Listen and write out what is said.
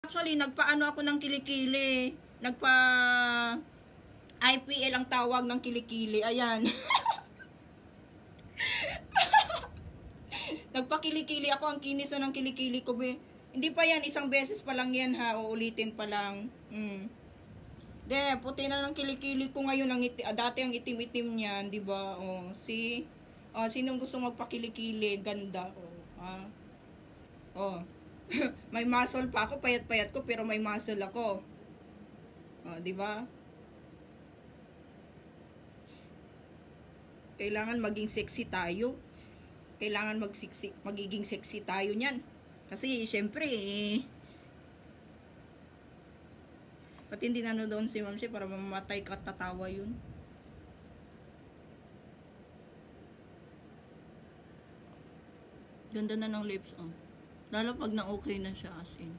Actually, nagpaano ako ng kilikili. Nagpa IPL ang tawag ng kilikili. Ayan. Nagpakilikili ako. Ang kinis na ng kilikili ko. Be. Hindi pa yan. Isang beses pa lang yan ha. Uulitin pa lang. Puti na ng kilikili ko ngayon. Dati ang itim-itim niyan. Diba? Oh, see? Oh, sinong gusto magpakilikili? Ganda. Oh. May muscle pa ako. Payat-payat ko. Pero may muscle ako. Oh, diba? Kailangan maging sexy tayo. Kailangan magiging sexy tayo niyan. Kasi, syempre, pati hindi nanonood si Ma'am She para mamamatay ka tatawa yun. Ganda na ng lips, oh. Lalo pag na okay na siya, as in.